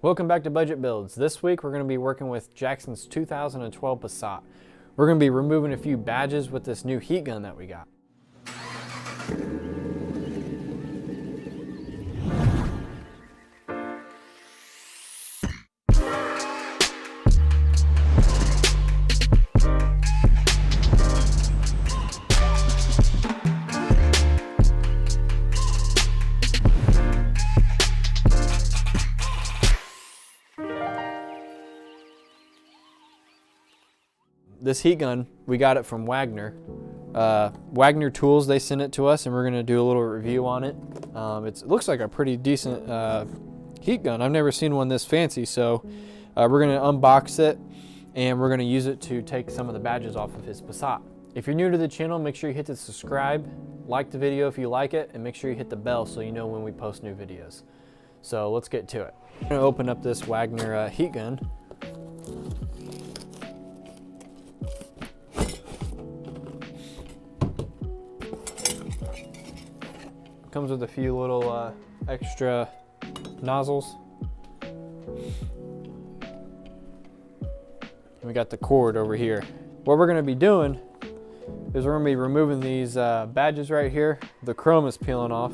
Welcome back to Budget Builds. This week we're going to be working with Jackson's 2012 Passat. We're going to be removing a few badges with this new heat gun that we got. This heat gun, we got it from WAGNER. WAGNER Tools, they sent it to us and we're gonna do a little review on it. It looks like a pretty decent heat gun. I've never seen one this fancy, so we're gonna unbox it and we're gonna use it to take some of the badges off of his Passat. If you're new to the channel, make sure you hit the subscribe, like the video if you like it, and make sure you hit the bell so you know when we post new videos. So let's get to it. I'm gonna open up this WAGNER heat gun. Comes with a few little extra nozzles. We got the cord over here. What we're gonna be doing is we're gonna be removing these badges right here. The chrome is peeling off.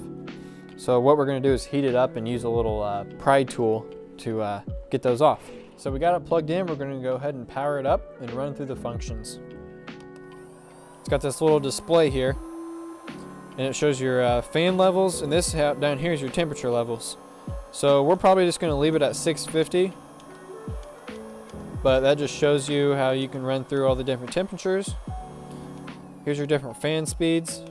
So what we're gonna do is heat it up and use a little pry tool to get those off. So we got it plugged in. We're gonna go ahead and power it up and run through the functions. It's got this little display here, and it shows your fan levels, and this down here is your temperature levels. So we're probably just gonna leave it at 650, but that just shows you how you can run through all the different temperatures. Here's your different fan speeds.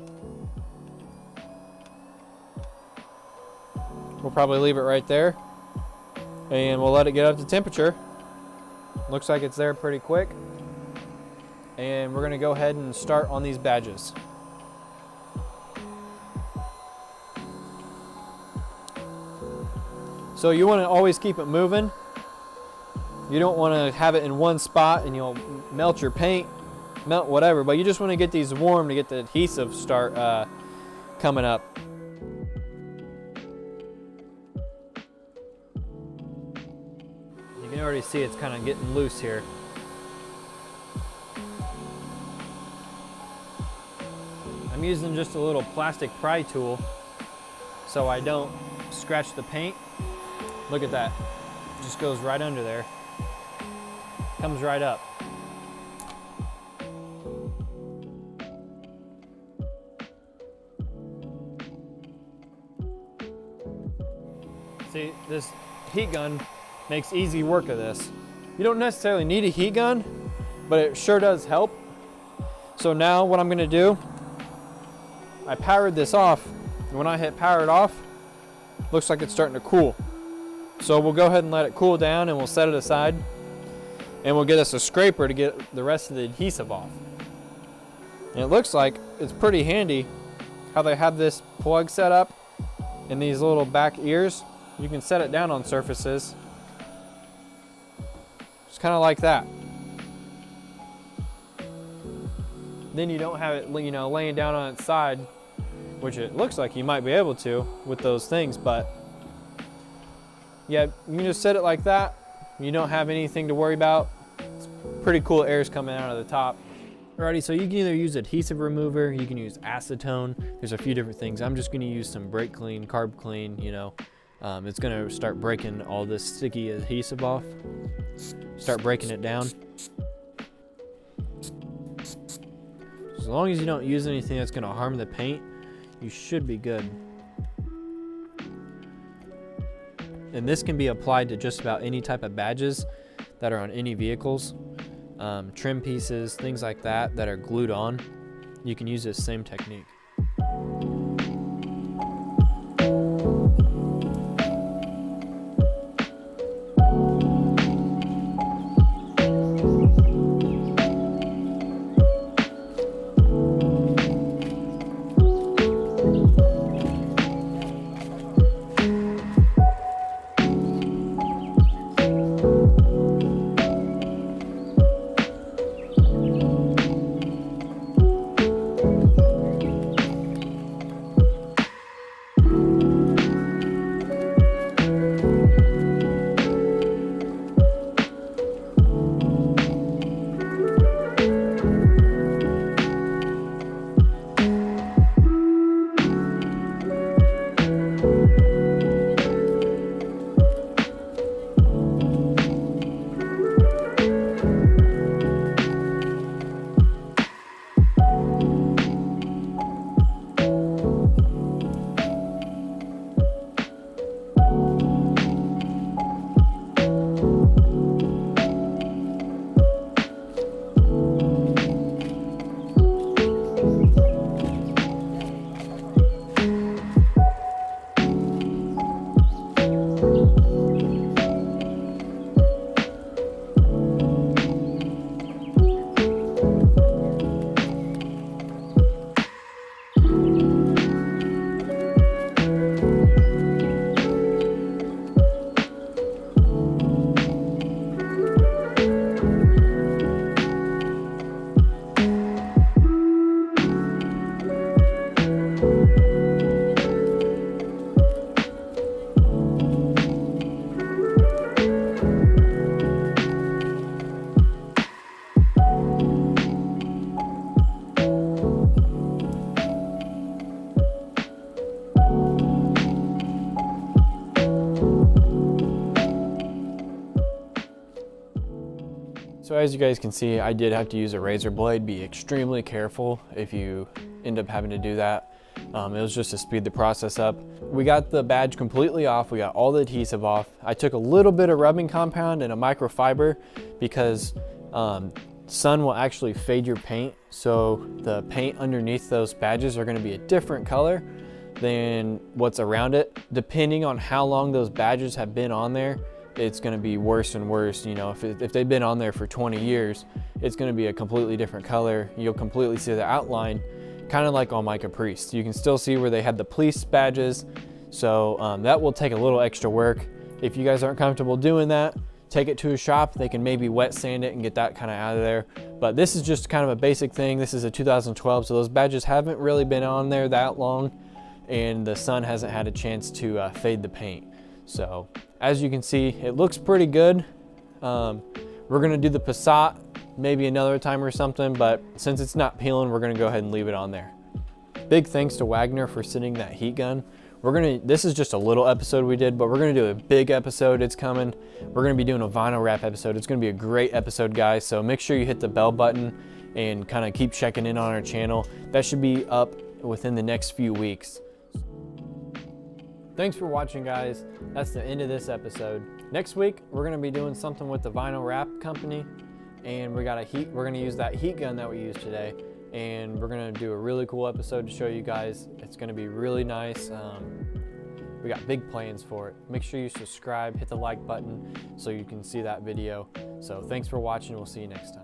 We'll probably leave it right there, and we'll let it get up to temperature. Looks like it's there pretty quick. And we're gonna go ahead and start on these badges. So you want to always keep it moving. You don't want to have it in one spot and you'll melt your paint, melt whatever, but you just want to get these warm to get the adhesive start coming up. You can already see it's kind of getting loose here. I'm using just a little plastic pry tool so I don't scratch the paint. Look at that, it just goes right under there, comes right up. See, this heat gun makes easy work of this. You don't necessarily need a heat gun, but it sure does help. So now what I'm gonna do, I powered this off, and when I hit power it off, looks like it's starting to cool. So we'll go ahead and let it cool down and we'll set it aside, and we'll get us a scraper to get the rest of the adhesive off. And it looks like it's pretty handy how they have this plug set up and these little back ears. You can set it down on surfaces. Just kind of like that. Then you don't have it, you know, laying down on its side, which it looks like you might be able to with those things, but yeah, you can just set it like that. You don't have anything to worry about. It's pretty cool airs coming out of the top. Alrighty, so you can either use adhesive remover, you can use acetone. There's a few different things. I'm just gonna use some brake clean, carb clean, you know. It's gonna start breaking all this sticky adhesive off. Start breaking it down. As long as you don't use anything that's gonna harm the paint, you should be good. And this can be applied to just about any type of badges that are on any vehicles. Trim pieces, things like that that are glued on. You can use this same technique. So as you guys can see, I did have to use a razor blade. Be extremely careful if you end up having to do that. It was just to speed the process up. We got the badge completely off. We got all the adhesive off. I took a little bit of rubbing compound and a microfiber because sun will actually fade your paint. So the paint underneath those badges are going to be a different color than what's around it. Depending on how long those badges have been on there, it's going to be worse and worse. You know, if they've been on there for 20 years, it's going to be a completely different color. You'll completely see the outline, kind of like on my Caprice. You can still see where they had the police badges. So that will take a little extra work. If you guys aren't comfortable doing that, take it to a shop. They can maybe wet sand it and get that kind of out of there. But this is just kind of a basic thing. This is a 2012, so those badges haven't really been on there that long, and the sun hasn't had a chance to fade the paint. So as you can see, it looks pretty good. We're gonna do the Passat maybe another time or something, but since it's not peeling, we're gonna go ahead and leave it on there. Big thanks to WAGNER for sending that heat gun. This is just a little episode we did, but we're gonna do a big episode. It's coming. We're gonna be doing a vinyl wrap episode. It's gonna be a great episode, guys. So make sure you hit the bell button and kind of keep checking in on our channel. That should be up within the next few weeks. Thanks for watching, guys. That's the end of this episode. Next week, we're gonna be doing something with the vinyl wrap company, and we're gonna use that heat gun that we used today, and we're gonna do a really cool episode to show you guys. It's gonna be really nice. We got big plans for it. Make sure you subscribe, hit the like button so you can see that video. So thanks for watching. We'll see you next time.